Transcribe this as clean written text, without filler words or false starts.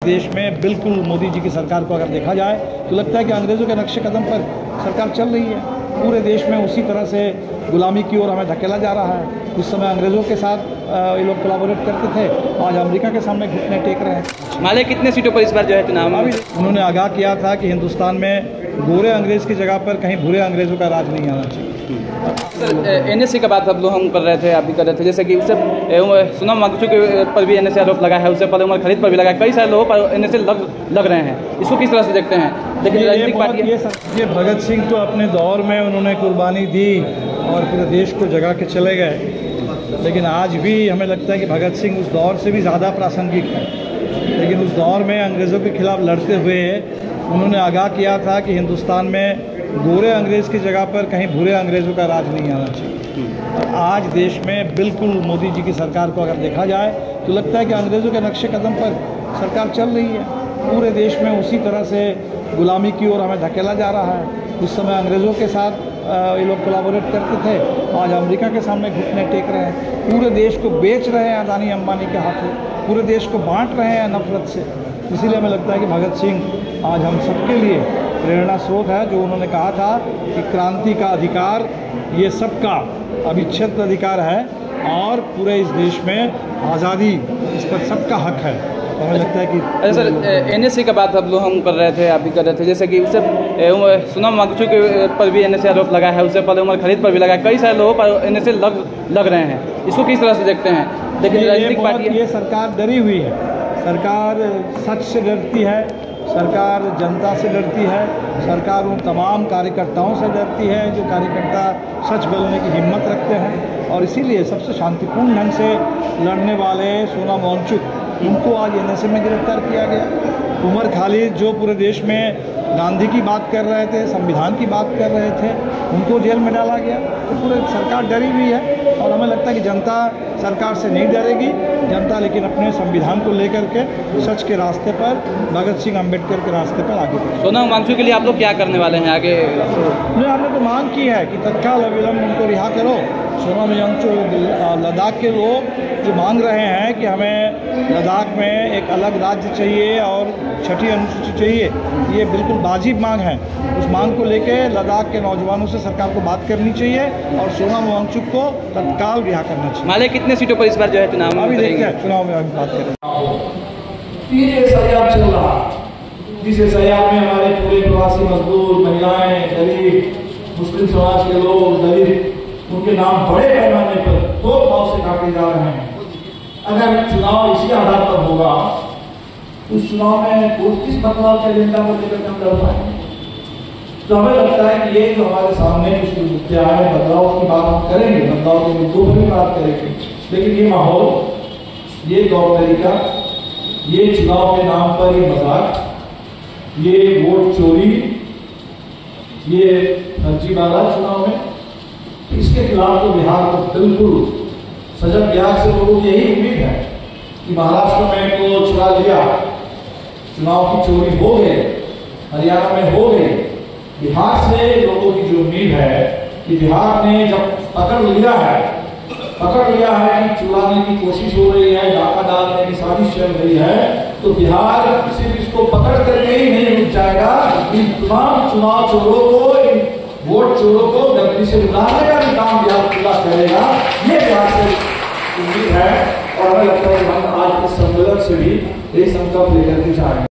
देश में बिल्कुल मोदी जी की सरकार को अगर देखा जाए तो लगता है कि अंग्रेज़ों के नक्शे कदम पर सरकार चल रही है। पूरे देश में उसी तरह से गुलामी की ओर हमें धकेला जा रहा है। उस समय अंग्रेज़ों के साथ ये लोग कोलैबोरेट करते थे, आज अमेरिका के सामने घुटने टेक रहे हैं। माले कितने सीटों पर इस बार जो है चुनाव में? उन्होंने आगाह किया था कि हिंदुस्तान में गोरे अंग्रेज़ की जगह पर कहीं बुरे अंग्रेज़ों का राज नहीं आना चाहिए। सर, NSA का बात हम कर रहे थे, आप भी कर रहे थे, जैसे कि उससे सोनम वांगचुक पर भी NSA आरोप लगा है, उससे पहले उमर खलीद पर भी लगा है, कई सारे लोगों पर NSA लग रहे हैं। इसको किस तरह से देखते हैं? लेकिन राजनीतिक पार्टी ये भगत सिंह तो अपने दौर में उन्होंने कुर्बानी दी और पूरे देश को जगा के चले गए, लेकिन आज भी हमें लगता है कि भगत सिंह उस दौर से भी ज़्यादा प्रासंगिक है। लेकिन उस दौर में अंग्रेज़ों के खिलाफ लड़ते हुए उन्होंने आगाह किया था कि हिंदुस्तान में गोरे अंग्रेज़ की जगह पर कहीं बुरे अंग्रेज़ों का राज नहीं आना चाहिए। आज देश में बिल्कुल मोदी जी की सरकार को अगर देखा जाए तो लगता है कि अंग्रेज़ों के नक्शे कदम पर सरकार चल रही है। पूरे देश में उसी तरह से गुलामी की ओर हमें धकेला जा रहा है। उस समय अंग्रेज़ों के साथ ये लोग कोलैबोरेट करते थे, आज अमेरिका के सामने घुटने टेक रहे हैं। पूरे देश को बेच रहे हैं अदानी अंबानी के हाथों, पूरे देश को बांट रहे हैं नफरत से। इसीलिए हमें लगता है कि भगत सिंह आज हम सबके लिए प्रेरणा स्रोत है। जो उन्होंने कहा था कि क्रांति का अधिकार ये सबका अविच्छेद्य अधिकार है और पूरे इस देश में आज़ादी, इस पर सबका हक है। तो हमें लगता है कि सर, NSA का बात हम कर रहे थे, आप भी कर रहे थे, जैसे कि उससे सोनम वांगचुक पर भी NSA आरोप लगा है, उससे पहले उमर खलीद पर भी लगा है, कई सारे लोगों पर NSA लग रहे हैं। इसको किस तरह से देखते हैं? लेकिन राजनीतिक पार्टी ये सरकार डरी हुई है। सरकार सच से डरती है, सरकार जनता से डरती है, सरकार उन तमाम कार्यकर्ताओं से डरती है जो कार्यकर्ता सच बोलने की हिम्मत रखते हैं। और इसीलिए सबसे शांतिपूर्ण ढंग से लड़ने वाले सोनम वांगचुक, उनको आज NSA में गिरफ्तार किया गया। उमर खालिद जो पूरे देश में गांधी की बात कर रहे थे, संविधान की बात कर रहे थे, उनको जेल में डाला गया। तो पूरे सरकार डरी हुई है और हमें लगता है कि जनता सरकार से नहीं डरेगी। जनता लेकिन अपने संविधान को लेकर के सच के रास्ते पर, भगत सिंह अम्बेडकर के रास्ते पर आगे बढ़े। सोनम वांगचुक के लिए आप लोग क्या करने वाले हैं आगे? हमने तो मांग की है कि तत्काल अविलंब उनको रिहा करो। सोनम वांगचुक लद्दाख के लोग जो मांग रहे हैं कि हमें लद्दाख में एक अलग राज्य चाहिए और 6ठी अनुसूची चाहिए, ये बिल्कुल वाजिब मांग है। उस मांग को लेके लद्दाख के नौजवानों से सरकार को बात करनी चाहिए और सोनम वांगचुक को तत्काल रिहा करना चाहिए। माले कितने सीटों पर इस बार जो है चुनाव में? अभी देखते हैं, चुनाव में अभी बात करें। ये सयाब चल रहा, जिस सयाब में हमारे पूरे प्रवासी मजदूर, महिलाएं, गरीब, मुस्लिम समाज के लोग, दलित, उनके नाम बड़े पैमाने पर दो भाव से काटे जा रहे हैं। अगर चुनाव इसी आधार पर होगा उस चुनाव में किस बदलाव के एजेंडा को लेकर हम लड़ पाएंगे? तो हमें लगता है कि ये जो हमारे सामने कुछ मुद्दे आए, बदलाव की बात हम करेंगे, बदलाव के मुद्दों पर भी बात करेंगे, लेकिन ये माहौल, ये तौर तरीका, ये चुनाव के नाम पर ये मजाक, ये वोट चोरी, ये फर्जीवाड़ा चुनाव में, इसके खिलाफ तो बिहार को बिल्कुल सजग बिहार से लोगों की यही उम्मीद है कि महाराष्ट्र में तो चुरा लिया, चुनाव की चोरी हो गई, हरियाणा में हो गई। बिहार से लोगों की जो उम्मीद है कि बिहार ने जब पकड़ लिया है कि चुराने की कोशिश हो रही है, डाका डालने की साजिश चल रही है, तो बिहार सिर्फ इसको पकड़ करके ही नहीं रुक जाएगा, इन तमाम चुनाव चोरों को, इन वोट चोरों को गलती से उतारने का भी काम बिहार पूरा करेगा। ये बिहार से उम्मीद है और हमें लगता है कि हम आज इस सम्मेलन से भी यही संकल्प लेकर के जाएंगे।